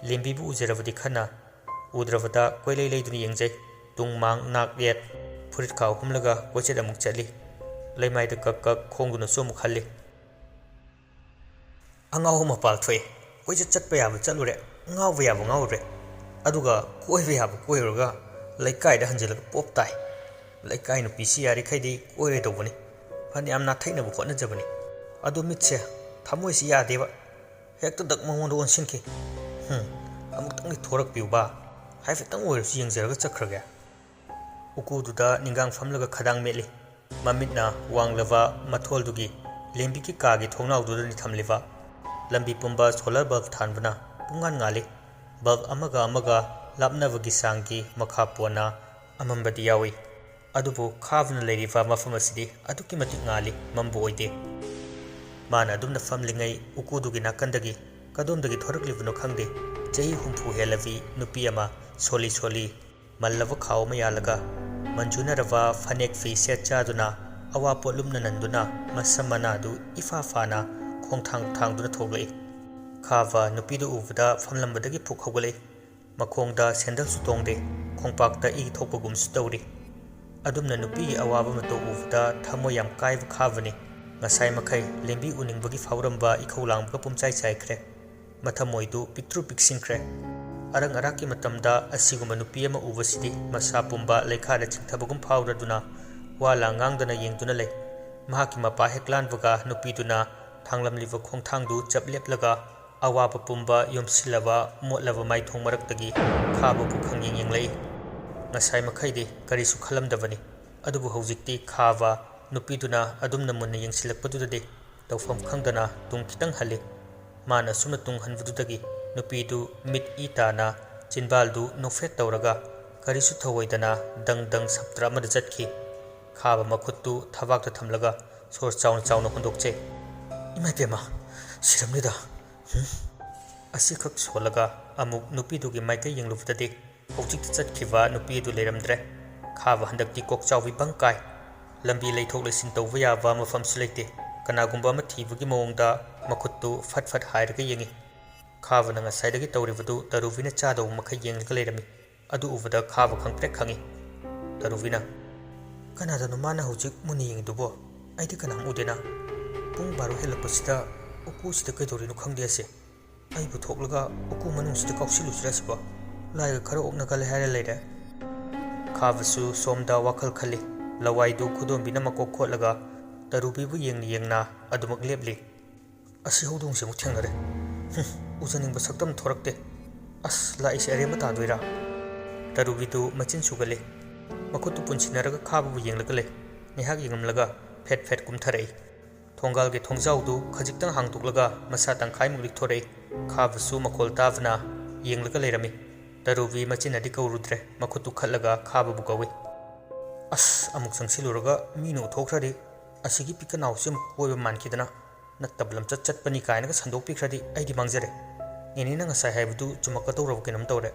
ꯂꯦꯝꯕꯤꯕꯨ ꯎꯖꯔꯕꯗꯤ ꯈꯟꯅ ꯎꯗ꯭ꯔꯕꯗ ꯀꯣꯏꯂꯩ ꯂꯩꯗꯨꯅ ꯌꯦꯡꯖꯩ꯫ ꯇꯨꯡ ꯃꯥꯡ ꯅꯥꯛ ꯌꯦꯠ ꯐꯨꯔꯤꯠ ꯈꯥꯎ ꯍꯨꯝꯂꯒ ꯀꯣꯏꯆꯠ ꯑꯃꯨꯛ ꯆꯠꯂꯤ꯫ ꯂꯩꯃꯥꯏꯗ ꯀꯛ ꯀꯛ ꯈꯣꯡꯗꯨꯅꯁꯨ ꯑꯃꯨꯛ ꯍꯜꯂꯤ꯫ ꯑꯉꯥꯎꯕ ꯃꯄꯥꯜ ꯊꯣꯛꯑꯦ꯫ ꯀꯣꯏꯆꯠ ꯆꯠꯄ ꯌꯥꯕ ꯆꯠꯂꯨꯔꯦ꯫ ꯉꯥꯎꯕ ꯌꯥꯕ ꯉꯥꯎꯔꯨꯔꯦ꯫ ꯑꯗꯨꯒ ꯀꯣꯏꯕ ꯌꯥꯕ ꯀꯣꯏꯔꯨꯔꯒ ꯂꯩꯀꯥꯏꯗ ꯍꯟꯖꯤꯜꯂꯒ ꯄꯣꯞ ꯇꯥꯏ꯫ ꯂꯩꯀꯥꯏ ꯅꯨꯄꯤꯁꯤ ꯌꯥꯔꯤꯈꯩꯗꯤ ꯀꯣꯏꯔꯣꯏꯗꯧꯕꯅꯤ꯫ ꯐꯅꯌꯥꯝ ꯅꯥꯊꯩꯅꯕ ꯍꯣꯠꯅꯖꯕꯅꯤ ꯑꯗꯨ ꯃꯤꯠꯁꯦ ꯊꯃꯣꯏꯁꯤ ꯌꯥꯗꯦꯕ ꯍꯦꯛꯇ ꯗꯛ ꯃꯉꯣꯟꯗ ꯑꯣꯟꯁꯤꯟꯈꯤ ꯑꯃꯨꯛꯇꯪꯗꯤ ꯊꯣꯔꯛꯄꯤꯌꯨꯕ ꯍꯥꯏꯐꯦꯠꯇꯪ ꯑꯣꯏꯔꯁꯨ ꯌꯦꯡꯖꯔꯒ ꯆꯠꯈ꯭ꯔꯒꯦ ꯎꯀꯨꯗꯨꯗ ꯅꯤꯡꯒꯥꯡ ꯐꯝꯂꯒ ꯈꯗꯥꯡ ꯃꯦꯠꯂꯤ ꯃꯃꯤꯠꯅ ꯋꯥꯡꯂꯕ ꯃꯊꯣꯜꯗꯨꯒꯤ ꯂꯦꯝꯕꯤꯒꯤ ꯀꯥꯒꯤ ꯊꯣꯡꯅꯥꯎꯗꯨꯗꯅꯤ ꯊꯝꯂꯤꯕ ꯂꯝꯕꯤ ꯄꯨꯝꯕ ꯁꯣꯂꯔ ꯕꯜꯕ ꯊꯥꯟꯕꯅ ꯄꯨꯡꯉꯥꯟ ꯉꯥꯜꯂꯤ ꯕꯜꯕ ꯑꯃꯒ ꯑꯃꯒ ꯂꯥꯞꯅꯕꯒꯤ ꯆꯥꯡꯒꯤ ꯃꯈꯥ ꯄꯣꯟꯅ ꯑꯃꯝꯕꯗꯤ ꯌꯥꯎꯏ ꯑꯗꯨꯕꯨ ꯈꯥꯕꯅ ꯂꯩꯔꯤꯕ ꯃꯐꯝ ꯑꯁꯤꯗꯤ ꯑꯗꯨꯛꯀꯤ ꯃꯇꯤꯛ ꯉꯥꯜꯂꯤ ꯃꯝꯕ ꯑꯣꯏꯗꯦ ꯃꯥꯅ ꯑꯗꯨꯝꯅ ꯐꯝꯂꯤꯉꯩ ꯎꯀꯨꯗꯨꯒꯤ ꯅꯥꯀꯟꯗꯒꯤ ꯀꯗꯣꯝꯗꯒꯤ ꯊꯣꯔꯛꯂꯤꯕꯅꯣ ꯈꯪꯗꯦ ꯆꯍꯤ 60 ꯍꯦꯜꯂꯕꯤ ꯅꯨꯄꯤ ꯑꯃ ꯁꯣꯜꯂꯤ ꯁꯣꯜꯂꯤ ꯃꯜꯂꯕ ꯈꯥꯎ ꯑꯃ ꯌꯥꯜꯂꯒ ꯃꯟꯖꯨꯅꯔꯕ ꯐꯅꯦꯛ ꯐꯤ ꯁꯦꯠ ꯆꯥꯗꯨꯅ ꯑꯋꯥꯄꯣꯠ ꯂꯨꯝꯅ ꯅꯟꯗꯨꯅ ꯃꯁꯝ ꯃꯅꯥꯗꯨ ꯏꯐꯥ ꯐꯥꯅ ꯈꯣꯡꯊꯥꯡ ꯊꯥꯡꯗꯨꯅ ꯊꯣꯛꯂꯛꯏ ꯈꯥꯕ ꯅꯨꯄꯤꯗꯨ ꯎꯕꯗ ꯐꯝꯂꯝꯕꯗꯒꯤ ꯐꯨꯛ ꯍꯧꯒꯠꯂꯛꯏ ꯃꯈꯣꯡꯗ ꯁꯦꯟꯗꯜꯁꯨ ꯇꯣꯡꯗꯦ ꯈꯣꯡꯄꯥꯛꯇ ꯏ ꯊꯣꯛꯄꯒꯨꯝꯁꯨ ꯇꯧꯔꯤ ꯑꯗꯨꯝꯅ ꯅꯨꯄꯤꯒꯤ ꯑꯋꯥꯕ ꯃꯇꯧ ꯎꯕꯗ ꯊꯃꯣꯏ ꯌꯥꯝ ꯀꯥꯏꯕ ꯈꯥꯕꯅꯤ ꯉꯁꯥꯏ ꯃꯈꯩ ꯂꯦꯝꯕꯤ ꯎꯅꯤꯡꯕꯒꯤ ꯐꯥꯎꯔꯝꯕ ꯏꯈꯧ ꯂꯥꯡꯕꯒ ꯄꯨꯝꯆꯥꯏ ꯆꯥꯏꯈ꯭ꯔꯦ ꯃꯊꯃꯣꯏꯗꯨ ꯄꯤꯛꯇ꯭ꯔꯨ ꯄꯤꯛꯁꯤꯟꯈ꯭ꯔꯦ ꯑꯔꯪ ꯑꯔꯥꯛꯀꯤ ꯃꯇꯝꯗ ꯑꯁꯤꯒꯨꯝꯕ ꯅꯨꯄꯤ ꯑꯃ ꯎꯕꯁꯤꯗꯤ ꯃꯁꯥ ꯄꯨꯝꯕ ꯂꯩꯈꯥꯗ ꯆꯤꯡꯊꯕꯒꯨꯝ ꯐꯥꯎꯔꯗꯨꯅ ꯋꯥ ꯂꯥꯡ ꯉꯥꯡꯗꯅ ꯌꯦꯡꯗꯨꯅ ꯂꯩ ꯃꯍꯥꯛꯀꯤ ꯃꯄꯥ ꯍꯦꯛ ꯂꯥꯟꯕꯒ ꯅꯨꯄꯤꯗꯨꯅ ꯊꯥꯡꯂꯝꯂꯤꯕ ꯈꯣꯡꯊꯥꯡꯗꯨ ꯆꯞ ꯂꯦꯞꯂꯒ ꯑꯋꯥꯕ ꯄꯨꯝꯕ ꯌꯣꯝꯁꯤꯜꯂꯕ ꯃꯣꯠꯂꯕ ꯃꯥꯏꯊꯣꯡ ꯃꯔꯛꯇꯒꯤ ꯈꯥꯕꯕꯨ ꯈꯪꯌꯦꯡ ꯌꯦꯡꯂꯛꯏ ꯉꯁꯥꯏ ꯃꯈꯩꯗꯤ ꯀꯔꯤꯁꯨ ꯈꯜꯂꯝꯗꯕꯅꯤ ꯑꯗꯨꯕꯨ ꯍꯧꯖꯤꯛꯇꯤ ꯈꯥꯕ ꯅꯨꯄꯤꯗꯨꯅ ꯑꯗꯨꯝꯅ ꯃꯨꯟꯅ ꯌꯦꯡꯁꯤꯜꯂꯛꯄꯗꯨꯗꯗꯤ ꯇꯧꯐꯝ ꯈꯪꯗꯅ ꯇꯨꯡ ꯈꯤꯇꯪ ꯍꯜꯂꯤ ꯃꯥꯅ ꯁꯨꯝꯅ ꯇꯨꯡ ꯍꯟꯕꯗꯨꯗꯒꯤ ꯅꯨꯄꯤꯗꯨ ꯃꯤꯠ ꯏ ꯇꯥꯅ ꯆꯤꯟꯕꯥꯜꯗꯨ ꯅꯣꯛꯐꯦꯠ ꯇꯧꯔꯒ ꯀꯔꯤꯁꯨ ꯊꯧꯑꯣꯏꯗꯅ ꯗꯪ ꯗꯪ ꯁꯞꯇ꯭ꯔ ꯑꯃꯗ ꯆꯠꯈꯤ ꯈꯥꯕ ꯃꯈꯨꯠꯇꯨ ꯊꯕꯥꯛꯇ ꯊꯝꯂꯒ ꯁꯣꯔ ꯆꯥꯎꯅ ꯆꯥꯎꯅ ꯍꯣꯟꯗꯣꯛꯆꯩ ꯏꯃꯥꯏꯄꯦꯝꯃ ꯁꯤꯔꯝꯅꯤꯗ ꯑꯁꯤꯈꯛ ꯁꯣꯜꯂꯒ ꯑꯃꯨꯛ ꯅꯨꯄꯤꯗꯨꯒꯤ ꯃꯥꯏꯀꯩ ꯌꯦꯡꯂꯨꯕꯗꯗꯤ ꯍꯧꯖꯤꯛꯇ ꯆꯠꯈꯤꯕ ꯅꯨꯄꯤ ꯑꯗꯨ ꯂꯩꯔꯝꯗ꯭ꯔꯦ ꯈꯥꯕ ꯍꯟꯗꯛꯇꯤ ꯀꯣꯛꯆꯥꯎꯕꯤ ꯕꯪ ꯀꯥꯏ ꯂꯝꯕꯤ ꯂꯩꯊꯣꯛ ꯂꯩꯁꯤꯟ ꯇꯧꯕ ꯌꯥꯕ ꯃꯐꯝꯁꯨ ꯂꯩꯇꯦ ꯀꯅꯥꯒꯨꯝꯕ ꯑꯃ ꯊꯤꯕꯒꯤ ꯃꯑꯣꯡꯗ ꯃꯈꯨꯠꯇꯨ ꯐꯠ ꯐꯠ ꯍꯥꯏꯔꯒ ꯌꯦꯡꯉꯤ ꯈꯥꯕꯅ ꯉꯁꯥꯏꯗꯒꯤ ꯇꯧꯔꯤꯕꯗꯨ ꯇꯔꯨꯕꯤꯅ ꯆꯥꯗꯧꯕ ꯃꯈꯩ ꯌꯦꯡꯂꯒ ꯂꯩꯔꯝꯃꯤ ꯑꯗꯨ ꯎꯕꯗ ꯈꯥꯕ ꯈꯪꯄ꯭ꯔꯦꯛ ꯈꯪꯉꯤ ꯇꯔꯨꯕꯤꯅ ꯀꯅꯥꯗꯅꯣ ꯃꯥꯅ ꯍꯧꯖꯤꯛ ꯃꯨꯟꯅ ꯌꯦꯡꯉꯤꯗꯨꯕꯣ ꯑꯩꯗꯤ ꯀꯅꯥꯝ ꯎꯗꯦꯅ ꯄꯨꯡ 12 ꯍꯦꯜꯂꯛꯄꯁꯤꯗ ꯎꯀꯨꯁꯤꯗ ꯀꯩꯗꯧꯔꯤꯅꯣ ꯈꯪꯗꯦ ꯑꯁꯦ ꯑꯩꯕꯨ ꯊꯣꯛꯂꯒ ꯎꯀꯨ ꯃꯅꯨꯡꯁꯤꯗ ꯀꯥꯎꯁꯤꯜꯂꯨꯁꯤꯔ ꯁꯤꯕꯣ ꯂꯥꯏꯒ ꯈꯔ ꯑꯣꯛꯅꯒꯜꯂꯦ ꯍꯥꯏꯔ ꯂꯩꯔꯦ ꯈꯥꯕꯁꯨ ꯁꯣꯝꯗ ꯋꯥꯈꯜ ꯈꯜꯂꯤ ꯂꯋꯥꯏꯗꯨ ꯈꯨꯗꯣꯝꯕꯤꯅ ꯃꯀꯣꯛ ꯈꯣꯠꯂꯒ ꯇꯔꯨꯕꯤꯕꯨ ꯌꯦꯡꯅ ꯌꯦꯡꯅ ꯑꯗꯨꯃꯛ ꯂꯦꯞꯂꯤ ꯑꯁꯤ ꯍꯧꯗꯣꯡꯁꯦ ꯑꯃꯨꯛ ꯊꯦꯡꯅꯔꯦ ꯎꯖꯅꯤꯡꯕ ꯁꯛꯇꯝ ꯊꯣꯔꯛꯇꯦ ꯑꯁ ꯂꯥꯛꯏꯁꯦ ꯑꯔꯦꯝꯕ ꯇꯥꯗꯣꯏꯔꯥ ꯇꯔꯨꯕꯤꯗꯨ ꯃꯆꯤꯟ ꯁꯨꯒꯠꯂꯤ ꯃꯈꯨꯠꯇꯨ ꯄꯨꯟꯁꯤꯟꯅꯔꯒ ꯈꯥꯕꯕꯨ ꯌꯦꯡꯂꯒ ꯂꯩ ꯉꯥꯏꯍꯥꯛ ꯌꯦꯡꯂꯝꯂꯒ ꯐꯦꯠ ꯐꯦꯠ ꯀꯨꯝꯊꯔꯛꯏ ꯊꯣꯡꯒꯥꯜꯒꯤ ꯊꯣꯡꯖꯥꯎꯗꯨ ꯈꯖꯤꯛꯇꯪ ꯍꯥꯡꯗꯣꯛꯂꯒ ꯃꯁꯥ ꯇꯪꯈꯥꯏꯃꯨꯛ ꯂꯤꯛꯊꯣꯔꯛꯏ ꯈꯥꯕꯁꯨ ꯃꯈꯣꯜ ꯇꯥꯕꯅ ꯌꯦꯡꯂꯒ ꯂꯩꯔꯝꯃꯤ ꯇꯔꯨꯕꯤ ꯃꯆꯤꯟꯅꯗꯤ ꯀꯧꯔꯨꯗ꯭ꯔꯦ ꯃꯈꯨꯠꯇꯨ ꯈꯠꯂꯒ ꯈꯥꯕꯕꯨ ꯀꯧꯏ ꯑꯁ ꯑꯃꯨꯛ ꯆꯪꯁꯤꯜꯂꯨꯔꯒ ꯃꯤꯅ ꯎꯊꯣꯛꯈ꯭ꯔꯗꯤ ꯑꯁꯤꯒꯤ ꯄꯤꯀꯅꯥꯎꯁꯤ ꯑꯃꯨꯛ ꯀꯣꯏꯕ ꯃꯥꯟꯈꯤꯗꯅ ꯅꯠꯇꯕ ꯂꯝꯆꯠ ꯆꯠꯄꯅꯤ ꯀꯥꯏꯅꯒ ꯁꯟꯗꯣꯛꯄꯤꯈ꯭ꯔꯗꯤ ꯑꯩꯗꯤ ꯃꯥꯡꯖꯔꯦ ꯅꯦꯅꯦꯅ ꯉꯁꯥꯏ ꯍꯥꯏꯕꯗꯨ ꯆꯨꯝꯃꯛꯀꯗꯧꯔꯕ ꯀꯩꯅꯣꯝ ꯇꯧꯔꯦ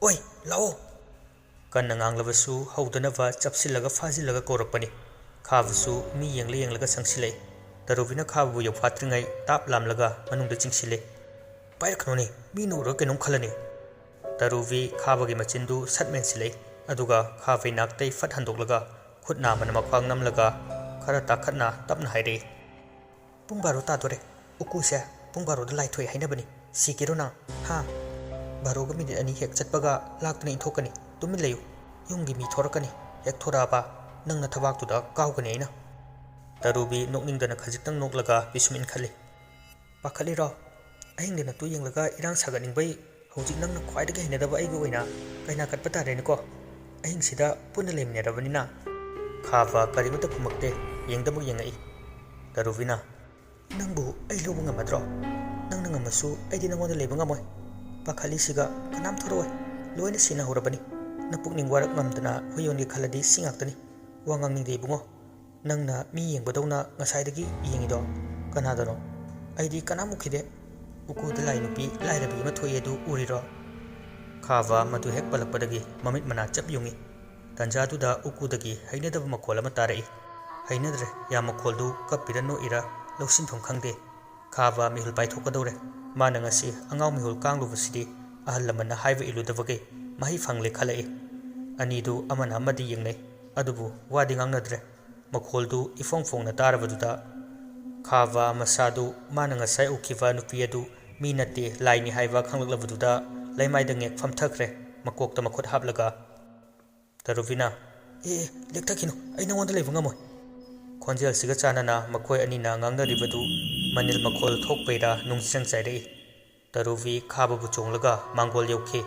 ꯑꯣꯏ ꯂꯥꯛꯑꯣ ꯀꯟꯅ ꯉꯥꯡꯂꯕꯁꯨ ꯍꯧꯗꯅꯕ ꯆꯞꯁꯤꯜꯂꯒ ꯐꯥꯖꯤꯜꯂꯒ ꯀꯧꯔꯛꯄꯅꯤ ꯈꯥꯕꯁꯨ ꯃꯤ ꯌꯦꯡꯂꯒ ꯆꯪꯁꯤꯜꯂꯛꯏ ꯇꯔꯨꯕꯤꯅ ꯈꯥꯕꯕꯨ ꯌꯧꯐꯥꯠꯇ꯭ꯔꯤꯉꯩ ꯇꯥꯞ ꯂꯥꯝꯂꯒ ꯃꯅꯨꯡꯗ ꯆꯤꯡꯁꯤꯜꯂꯤ ꯄꯥꯏꯔꯛꯀꯅꯣꯅꯦ ꯃꯤꯅ ꯎꯔꯒ ꯀꯩꯅꯣꯝ ꯈꯜꯂꯅꯤ ꯇꯔꯨꯕꯤ ꯈꯥꯕꯒꯤ ꯃꯆꯤꯟꯗꯨ ꯁꯠ ꯃꯦꯟꯁꯤꯜꯂꯛꯏ ꯑꯗꯨꯒ ꯈꯥꯕꯩ ꯅꯥꯛꯇꯩ ꯐꯠ ꯍꯟꯗꯣꯛꯂꯒ ꯈꯨꯠ ꯅꯥꯝꯃꯅ ꯃꯈ꯭ꯋꯥꯡ ꯅꯝꯂꯒ ꯈꯔ ꯇꯥꯈꯠꯅ ꯇꯞꯅ ꯍꯥꯏꯔꯛꯏ ꯄꯨꯡ 12 ꯇꯥꯗꯣꯔꯦ ꯎꯀꯨꯁꯦ ꯄꯨꯡ 12ꯗ ꯂꯥꯏ ꯊꯣꯛꯑꯦ ꯍꯥꯏꯅꯕꯅꯤ ꯁꯤꯒꯦꯔꯣ ꯅꯪ ꯍꯥ 12ꯒ ꯃꯤꯅꯤꯠ 2 ꯍꯦꯛ ꯆꯠꯄꯒ ꯂꯥꯛꯇꯨꯅ ꯏꯟꯊꯣꯛꯀꯅꯤ ꯇꯨꯃꯤꯟ ꯂꯩꯌꯨ ꯌꯨꯝꯒꯤ ꯃꯤ ꯊꯣꯔꯛꯀꯅꯤ ꯍꯦꯛ ꯊꯣꯔꯛꯑꯕ ꯅꯪꯅ ꯊꯕꯥꯛꯇꯨꯗ ꯀꯥꯎꯒꯅꯤ ꯑꯩꯅ ꯇꯔꯨꯕꯤ ꯅꯣꯛꯅꯤꯡꯗꯅ ꯈꯖꯤꯛꯇꯪ ꯅꯣꯛꯂꯒ ꯄꯤꯁꯨꯝ ꯏꯟꯈꯠꯂꯤ ꯄꯥꯈꯠꯂꯤꯔꯣ ꯑꯍꯤꯡꯗ ꯅꯇꯨ ꯌꯦꯡꯂꯒ ꯏꯔꯥꯡ ꯁꯥꯒꯠꯅꯤꯡꯕꯩ ꯍꯧꯖꯤꯛ ꯅꯪꯅ ꯈ꯭ꯋꯥꯏꯗꯒꯤ ꯍꯩꯅꯗꯕ ꯑꯩꯒꯤ ꯑꯣꯏꯅ ꯀꯩꯅꯥ ꯀꯠꯄ ꯇꯥꯔꯦꯅꯦꯀꯣ ꯑꯍꯤꯡꯁꯤꯗ ꯄꯨꯟꯅ ꯂꯩꯃꯤꯟꯅꯔꯕꯅꯤꯅ ꯈꯥꯕ ꯀꯔꯤꯃꯠꯇ ꯈꯨꯝꯃꯛꯇꯦ ꯌꯦꯡꯗꯃꯛ ꯌꯦꯡꯉꯛꯏ ꯇꯔꯨꯕꯤꯅ ꯅꯪꯕꯨ ꯑꯩ ꯂꯧꯕ ꯉꯝꯃꯗ꯭ꯔꯣ ꯅꯪꯅ ꯉꯝꯃꯁꯨ ꯑꯩꯗꯤ ꯅꯪꯉꯣꯟꯗ ꯂꯩꯕ ꯉꯝꯃꯣꯏ ꯄꯥꯈꯠꯂꯤꯁꯤꯒ ꯀꯅꯥꯝ ꯊꯣꯔꯛꯑꯣꯏ ꯂꯣꯏꯅ ꯁꯤꯟꯅꯍꯧꯔꯕꯅꯤ ꯅꯄꯨꯛꯅꯤꯡ ꯋꯥꯔꯛ ꯉꯝꯗꯅ ꯍꯨꯏꯌꯣꯟꯒꯤ ꯈꯜꯂꯗꯤ ꯁꯤ ꯉꯥꯛꯇꯅꯤ ꯋꯥ ꯉꯥꯡꯅꯤꯡꯗꯦ ꯏꯕꯨꯡꯉꯣ ꯅꯪꯅ ꯃꯤ ꯌꯦꯡꯕꯗꯧꯅ ꯉꯁꯥꯏꯗꯒꯤ ꯌꯦꯡꯉꯤꯗോ ꯀꯅꯥꯗꯅꯣ ꯑꯩꯗꯤ ꯀꯅꯥꯝ ꯎꯈꯤꯗꯦ ꯎꯀꯨꯗ ꯂꯥꯏ ꯅꯨꯄꯤ ꯂꯥꯏꯔꯕꯤ ꯑꯃ ꯊꯣꯛꯏ ꯑꯗꯨ ꯎꯔꯤꯔꯣ ꯈꯥꯕ ꯃꯗꯨ ꯍꯦꯛ ꯄꯜꯂꯛꯄꯗꯒꯤ ꯃꯃꯤꯠ ꯃꯅꯥ ꯆꯞ ꯌꯨꯡꯉꯤ ꯇꯟꯖꯥꯗꯨꯗ ꯎꯀꯨꯗꯒꯤ ꯍꯩꯅꯗꯕ ꯃꯈꯣꯜ ꯑꯃ ꯇꯥꯔꯛꯏ ꯍꯩꯅꯗ꯭ꯔꯦ ꯌꯥꯝ ꯃꯈꯣꯜꯗꯨ ꯀꯞꯄꯤꯔ ꯅꯣꯛꯏꯔ ꯂꯧꯁꯤꯟꯐꯝ ꯈꯪꯗꯦ ꯈꯥꯕ ꯃꯤꯍꯨꯜ ꯄꯥꯏꯊꯣꯛꯀꯗꯧꯔꯦ ꯃꯥꯅ ꯉꯁꯤ ꯑꯉꯥꯎ ꯃꯤꯍꯨꯜ ꯀꯥꯡꯂꯨꯕꯁꯤꯗꯤ ꯑꯍꯜ ꯂꯃꯟꯅ ꯍꯥꯏꯕ ꯏꯜꯂꯨꯗꯕꯒꯤ ꯃꯍꯩ ꯐꯪꯂꯦ ꯈꯜꯂꯛꯏ ꯑꯅꯤꯗꯨ ꯑꯃꯅ ꯑꯃꯗꯤ ꯌꯦꯡꯅꯩ ꯑꯗꯨꯕꯨ ꯋꯥꯗꯤ ꯉꯥꯡꯅꯗ꯭ꯔꯦ ꯃꯈꯣꯜꯗꯨ ꯏꯐꯣꯡ ꯐꯣꯡꯅ ꯇꯥꯔꯕꯗꯨꯗ ꯈꯥꯕ ꯃꯁꯥꯗꯨ ꯃꯥꯅ ꯉꯁꯥꯏ ꯎꯈꯤꯕ ꯅꯨꯄꯤ ꯑꯗꯨ ꯃꯤ ꯅꯠꯇꯦ ꯂꯥꯏꯅꯤ ꯍꯥꯏꯕ ꯈꯪꯂꯛꯂꯕꯗꯨꯗ ꯂꯩꯃꯥꯏꯗ ꯉꯦꯛ ꯐꯝꯊꯈ꯭ꯔꯦ ꯃꯀꯣꯛꯇ ꯃꯈꯨꯠ ꯍꯥꯞꯂꯒ ꯇꯔꯨꯕꯤꯅ ꯂꯦꯛꯊꯈꯤꯅꯨ ꯑꯩ ꯅꯉꯣꯟꯗ ꯂꯩꯕ ꯉꯝꯃꯣꯏ ꯈꯣꯟꯖꯦꯜꯁꯤꯒ ꯆꯥꯟꯅꯅ ꯃꯈꯣꯏ ꯑꯅꯤꯅ ꯉꯥꯡꯅꯔꯤꯕꯗꯨ ꯃꯅꯤꯜ ꯃꯈꯣꯜ ꯊꯣꯛꯄꯩꯔꯥ ꯅꯨꯡꯁꯤꯡ ꯆꯥꯏꯔꯛꯏ꯫ ꯇꯔꯨꯚꯤ ꯈꯥꯕꯕꯨ ꯆꯣꯡꯂꯒ ꯃꯥꯡꯒꯣꯜ ꯌꯧꯈꯤ꯫